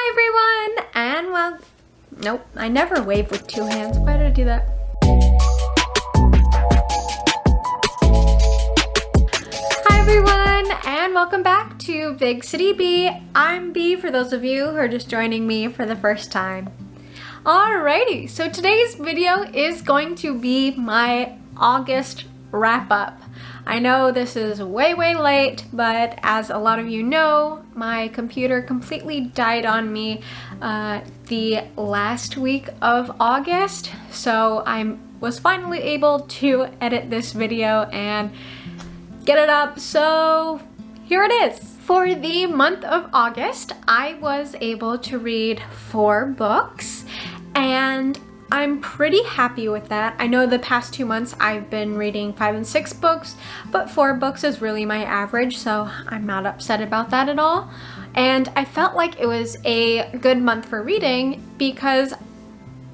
Hi everyone, and well, nope, I never wave with two hands. Why did I do that? Hi everyone, and welcome back to Big City B. I'm B for those of you who are just joining me for the first time. Alrighty, so today's video is going to be my August wrap up. I know this is way late, but as a lot of you know, my computer completely died on me the last week of August, so I was finally able to edit this video and get it up, so here it is. For the month of August, I was able to read 4 books, and I'm pretty happy with that. I know the past 2 months I've been reading 5 and 6 books, but 4 books is really my average, so I'm not upset about that at all. And I felt like it was a good month for reading because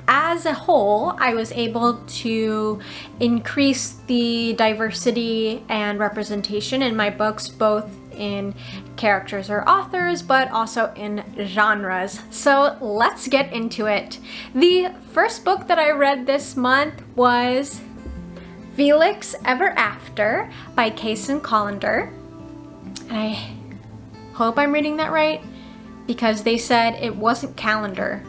as a whole, I was able to increase the diversity and representation in my books, both in characters or authors, but also in genres. So let's get into it. The first book that I read this month was Felix Ever After by Kacen Callendar. And I hope I'm reading that right because they said it wasn't Callendar.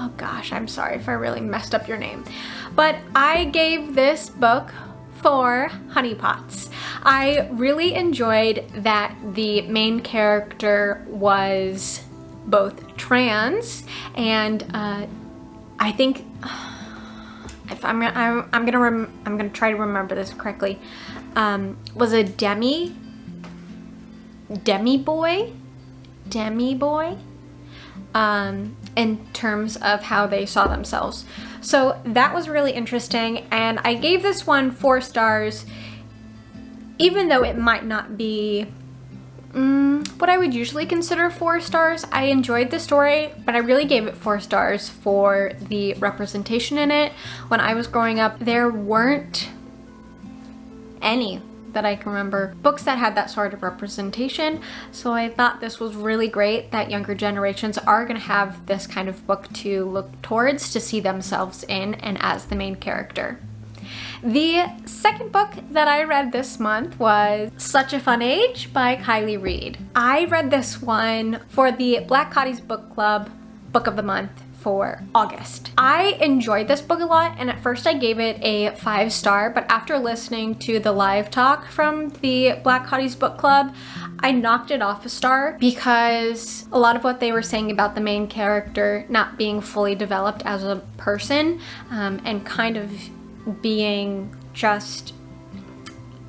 Oh gosh, I'm sorry if I really messed up your name. But I gave this book 4 honeypots. I really enjoyed that the main character was both trans and I think if I'm gonna try to remember this correctly, was a demi boy in terms of how they saw themselves. So that was really interesting, and I gave this one 4 stars, even though it might not be what I would usually consider 4 stars. I enjoyed the story, but I really gave it 4 stars for the representation in it. When I was growing up, there weren't any that I can remember books that had that sort of representation, so I thought this was really great that younger generations are going to have this kind of book to look towards, to see themselves in and as the main character. The second book that I read this month was Such a Fun Age by Kiley Reid. I read this one for the Black Cotties Book Club Book of the Month for August. I enjoyed this book a lot, and at first I gave it a 5-star, but after listening to the live talk from the Black Cotties Book Club, I knocked it off a star because a lot of what they were saying about the main character not being fully developed as a person and kind of being just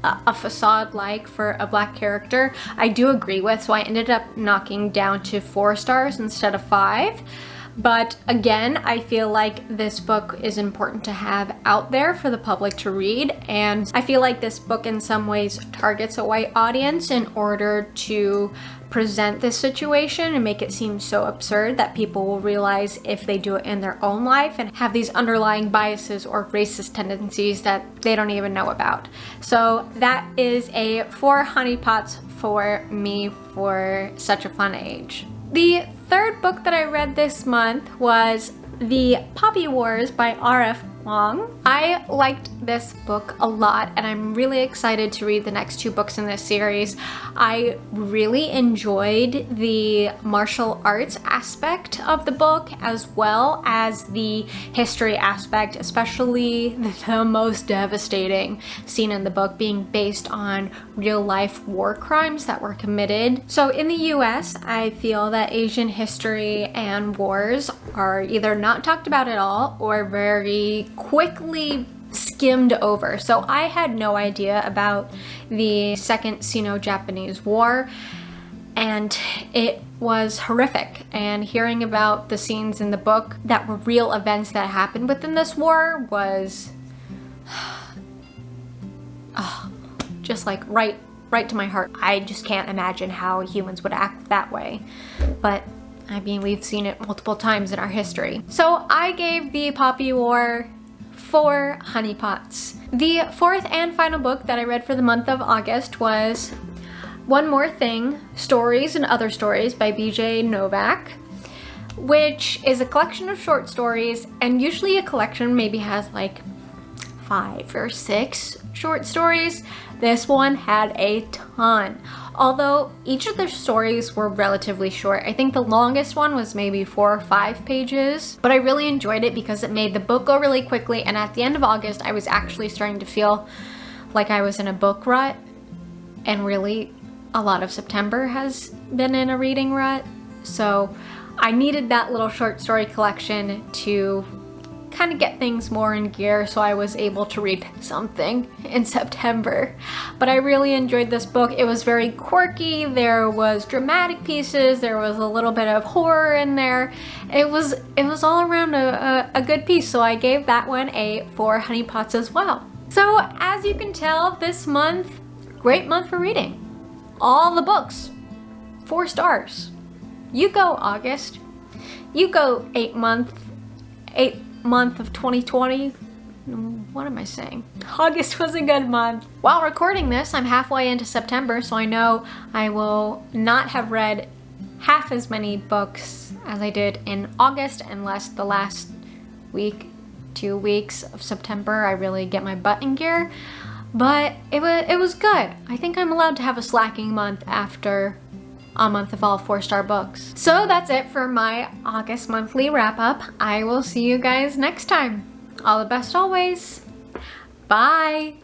a facade like for a black character, I do agree with, so I ended up knocking down to 4 stars instead of 5. But again, I feel like this book is important to have out there for the public to read, and I feel like this book in some ways targets a white audience in order to present this situation and make it seem so absurd that people will realize if they do it in their own life and have these underlying biases or racist tendencies that they don't even know about. So that is a 4 honeypots for me for Such a Fun Age. The third book that I read this month was The Poppy Wars by R.F. Kuang. I liked this book a lot, and I'm really excited to read the next 2 books in this series. I really enjoyed the martial arts aspect of the book as well as the history aspect, especially the most devastating scene in the book being based on real-life war crimes that were committed. So in the US, I feel that Asian history and wars are either not talked about at all or very quickly skimmed over. So I had no idea about the Second Sino-Japanese War, and it was horrific. And hearing about the scenes in the book that were real events that happened within this war was just like right to my heart. I just can't imagine how humans would act that way. But I mean, we've seen it multiple times in our history. So I gave The Poppy War 4 honeypots. The 4th and final book that I read for the month of August was One More Thing, Stories and Other Stories by BJ Novak. which is a collection of short stories, and usually a collection maybe has like 5 or 6 short stories. This one had a ton. Although each of the stories were relatively short. I think the longest one was maybe 4 or 5 pages, but I really enjoyed it because it made the book go really quickly, and at the end of August I was actually starting to feel like I was in a book rut, and really a lot of September has been in a reading rut. So I needed that little short story collection to kind of get things more in gear, so I was able to read something in September. But I really enjoyed this book. It was very quirky, there was dramatic pieces, there was a little bit of horror in there. It was all around a good piece, so I gave that one a 4 honeypots as well. So as you can tell, this month, great month for reading. All the books, 4 stars. You go, August. You go, 8th month of 2020. What am I saying? August was a good month. While recording this, I'm halfway into September, so I know I will not have read half as many books as I did in August, unless the last week, 2 weeks of September I really get my butt in gear. But it was good. I think I'm allowed to have a slacking month after a month of all 4-star books. So that's it for my August monthly wrap up. I will see you guys next time. All the best always. Bye.